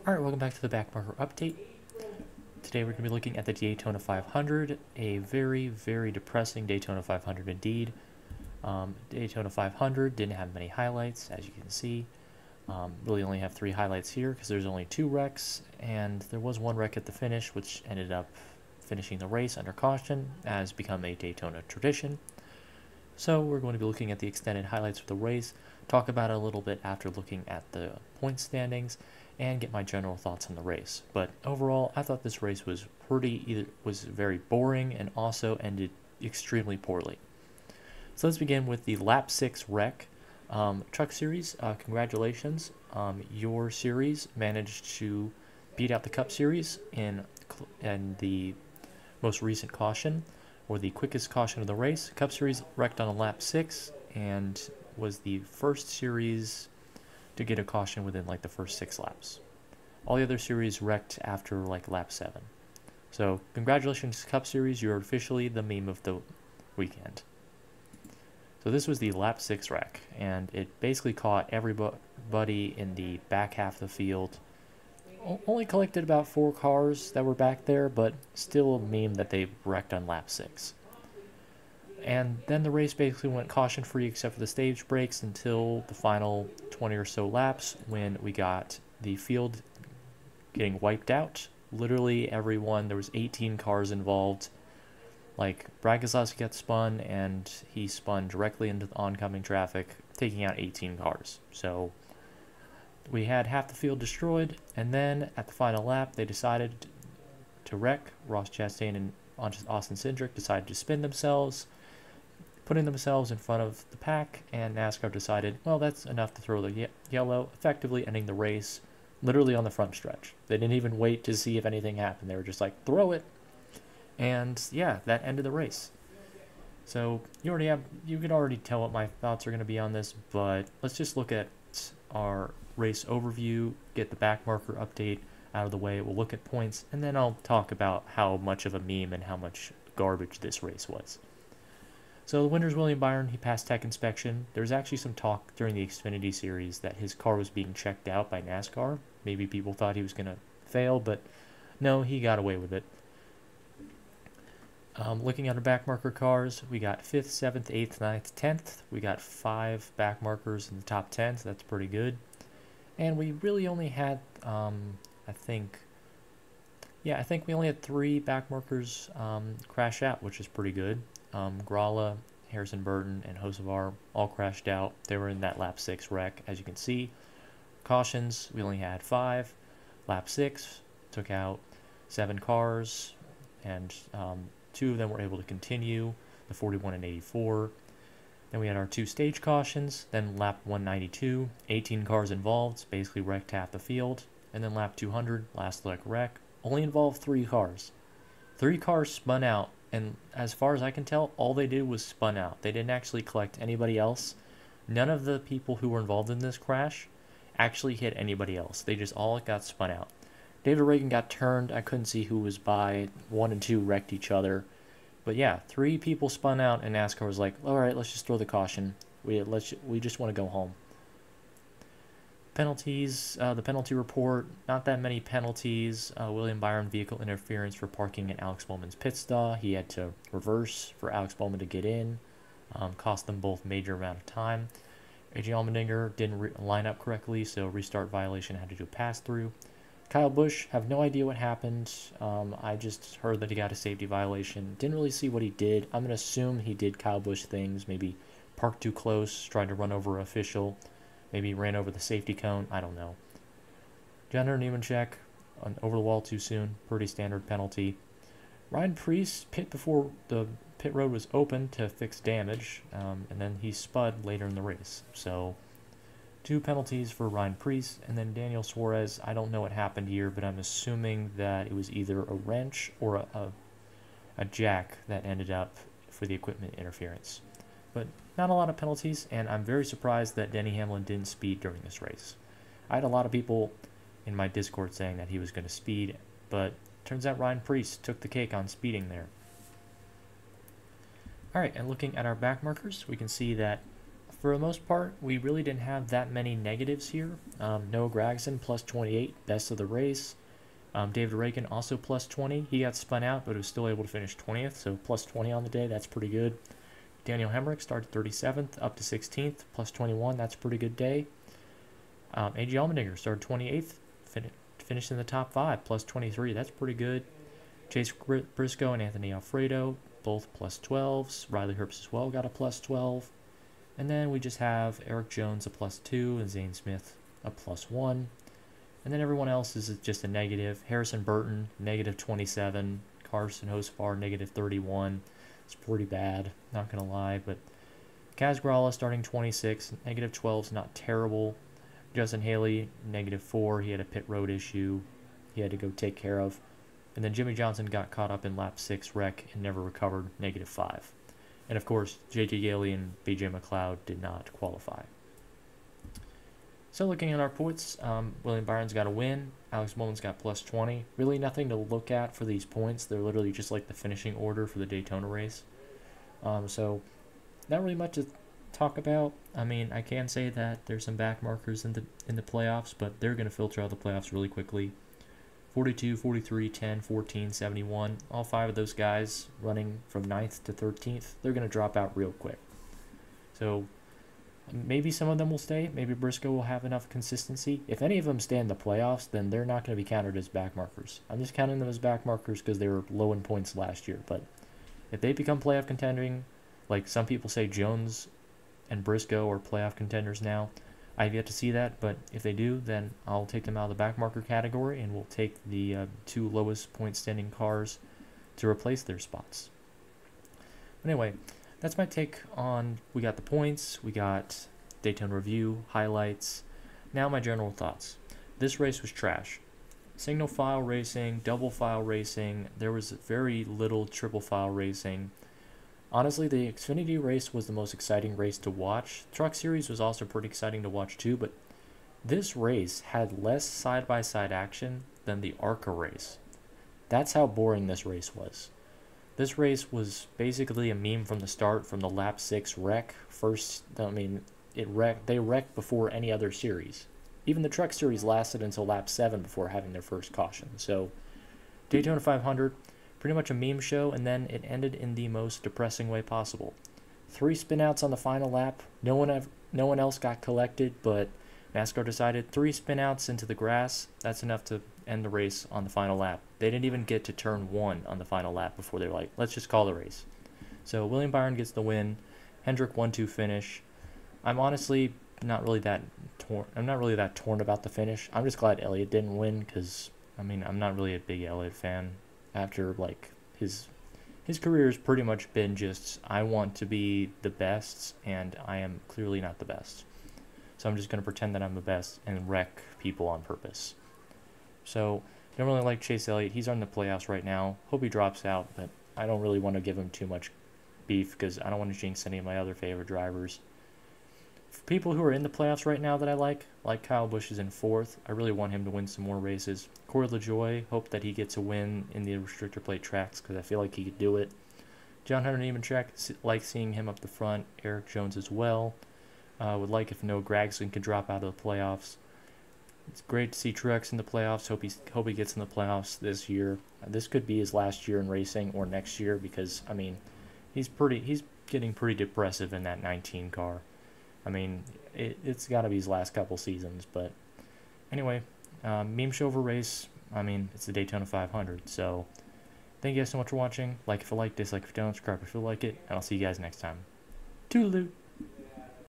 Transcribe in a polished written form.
Alright, welcome back to the backmarker update. Today we're going to be looking at the Daytona 500, a very, very depressing Daytona 500 indeed. Daytona 500 didn't have many highlights, as you can see. Really only have 3 highlights here because there's only 2 wrecks, and there was 1 wreck at the finish, which ended up finishing the race under caution, as become a Daytona tradition. So we're going to be looking at the extended highlights of the race, talk about it a little bit after looking at the point standings, and get my general thoughts on the race. But overall, I thought this race was very boring and also ended extremely poorly. So let's begin with the lap 6 wreck. Truck Series, congratulations. Your series managed to beat out the Cup Series in the most recent caution, or the quickest caution of the race. Cup Series wrecked on a lap 6 and was the first series to get a caution within like the first 6 laps. All the other series wrecked after like lap 7. So congratulations, Cup Series, you're officially the meme of the weekend. So this was the lap 6 wreck, and it basically caught everybody in the back half of the field. Only collected about 4 cars that were back there, but still a meme that they wrecked on lap 6. And then the race basically went caution-free except for the stage breaks until the final 20 or so laps, when we got the field getting wiped out. Literally everyone, there was 18 cars involved. Like, Brad Keselowski got spun, and he spun directly into the oncoming traffic, taking out 18 cars. So we had half the field destroyed, and then at the final lap, they decided to wreck. Ross Chastain and Austin Cindric decided to spin themselves, putting themselves in front of the pack, and NASCAR decided, well, that's enough to throw the yellow, effectively ending the race literally on the front stretch. They didn't even wait to see if anything happened. They were just like, throw it. And yeah, that ended the race. So you can already tell what my thoughts are going to be on this, but let's just look at our race overview, get the backmarker update out of the way. We'll look at points, and then I'll talk about how much of a meme and how much garbage this race was. So the winner's William Byron. He passed tech inspection. There's actually some talk during the Xfinity series that his car was being checked out by NASCAR. Maybe people thought he was going to fail, but no, he got away with it. Looking at our backmarker cars, we got 5th, 7th, 8th, 9th, 10th. We got 5 backmarkers in the top 10, so that's pretty good. And we really only had, I think we only had 3 backmarkers crash out, which is pretty good. Gralla, Harrison Burton, and Hocevar all crashed out. They were in that lap 6 wreck, as you can see. Cautions, we only had 5. Lap 6 took out 7 cars, and 2 of them were able to continue, the 41 and 84. Then we had our 2 stage cautions. Then lap 192, 18 cars involved, basically wrecked half the field. And then lap 200, last leg wreck, only involved 3 cars. 3 cars spun out. And as far as I can tell, all they did was spun out. They didn't actually collect anybody else. None of the people who were involved in this crash actually hit anybody else. They just all got spun out. David Reagan got turned. I couldn't see who was by. 1 and 2 wrecked each other. But yeah, 3 people spun out, and NASCAR was like, all right, let's just throw the caution. We just want to go home. Penalties, the penalty report, not that many penalties. William Byron, vehicle interference for parking in Alex Bowman's pit stall. He had to reverse for Alex Bowman to get in. Cost them both major amount of time. AJ Allmendinger didn't line up correctly, so restart violation, had to do a pass-through. Kyle Busch, have no idea what happened. I just heard that he got a safety violation. Didn't really see what he did. I'm going to assume he did Kyle Busch things, maybe parked too close, tried to run over an official. Maybe ran over the safety cone. I don't know. Jenner Nemechek, over the wall too soon. Pretty standard penalty. Ryan Preece pit before the pit road was open to fix damage, and then he spud later in the race. So 2 penalties for Ryan Preece, and then Daniel Suarez. I don't know what happened here, but I'm assuming that it was either a wrench or a jack that ended up for the equipment interference. But not a lot of penalties, and I'm very surprised that Denny Hamlin didn't speed during this race. I had a lot of people in my Discord saying that he was going to speed, but turns out Ryan Preece took the cake on speeding there. Alright, and looking at our back markers, we can see that For the most part, we really didn't have that many negatives here. Noah Gragson, plus 28, best of the race. David Ragan, also plus 20. He got spun out, but was still able to finish 20th, so plus 20 on the day. That's pretty good. Daniel Hemrick started 37th, up to 16th, plus 21. That's a pretty good day. A.J. Allmendinger started 28th, finished in the top 5, plus 23. That's pretty good. Chase Briscoe and Anthony Alfredo, both plus 12s. Riley Herbst as well got a plus 12. And then we just have Eric Jones a plus 2 and Zane Smith a plus 1. And then everyone else is just a negative. Harrison Burton, negative 27. Carson Hocevar, negative 31. It's pretty bad, not going to lie. But Kaz Grala starting 26, negative 12 is not terrible. Justin Haley, negative 4. He had a pit road issue he had to go take care of. And then Jimmy Johnson got caught up in lap 6 wreck and never recovered, negative 5. And of course, J.J. Yaley and B.J. McLeod did not qualify. So looking at our points, William Byron's got a win. Alex Mullins got plus 20. Really nothing to look at for these points. They're literally just like the finishing order for the Daytona race. So not really much to talk about. I mean, I can say that there's some back markers in the playoffs, but they're going to filter out the playoffs really quickly. 42, 43, 10, 14, 71. All 5 of those guys running from 9th to 13th, they're going to drop out real quick. So maybe some of them will stay. Maybe Briscoe will have enough consistency. If any of them stay in the playoffs, then they're not going to be counted as back markers. I'm just counting them as back markers because they were low in points last year. But if they become playoff contending, like some people say Jones and Briscoe are playoff contenders now, I've yet to see that, but if they do, then I'll take them out of the backmarker category, and we'll take the 2 lowest point standing cars to replace their spots. Anyway, that's my take on, we got the points, we got Daytona review, highlights. Now my general thoughts. This race was trash. Single file racing, double file racing, there was very little triple file racing. Honestly, the Xfinity race was the most exciting race to watch. Truck Series was also pretty exciting to watch too, but this race had less side-by-side action than the ARCA race. That's how boring this race was. This race was basically a meme from the start, from the lap 6 wreck. They wrecked before any other series. Even the Truck Series lasted until lap 7 before having their first caution. So, Daytona 500, pretty much a meme show, and then it ended in the most depressing way possible. 3 spinouts on the final lap. No one else got collected, but NASCAR decided 3 spinouts into the grass. That's enough to end the race on the final lap. They didn't even get to turn 1 on the final lap before they're like, let's just call the race. So William Byron gets the win. Hendrick 1-2 finish. I'm honestly not really that torn about the finish. I'm just glad Elliott didn't win because, I mean, I'm not really a big Elliott fan. After like his career has pretty much been just, I want to be the best and I am clearly not the best, so I'm just going to pretend that I'm the best and wreck people on purpose. So I don't really like Chase Elliott. He's on the playoffs right now. Hope he drops out, but I don't really want to give him too much beef because I don't want to jinx any of my other favorite drivers. For people who are in the playoffs right now that I like Kyle Busch is in 4th. I really want him to win some more races. Corey LaJoie, hope that he gets a win in the restrictor plate tracks because I feel like he could do it. John Hunter Nemechek, like seeing him up the front. Eric Jones as well. Would like if Noah Gragson could drop out of the playoffs. It's great to see Truex in the playoffs. Hope he gets in the playoffs this year. This could be his last year in racing or next year because, I mean, he's getting pretty depressive in that 19 car. I mean, it's got to be his last couple seasons, but anyway, meme show over race. I mean, it's the Daytona 500, so thank you guys so much for watching. Like if you like, dislike if you don't, subscribe if you like it, and I'll see you guys next time. Toodaloo!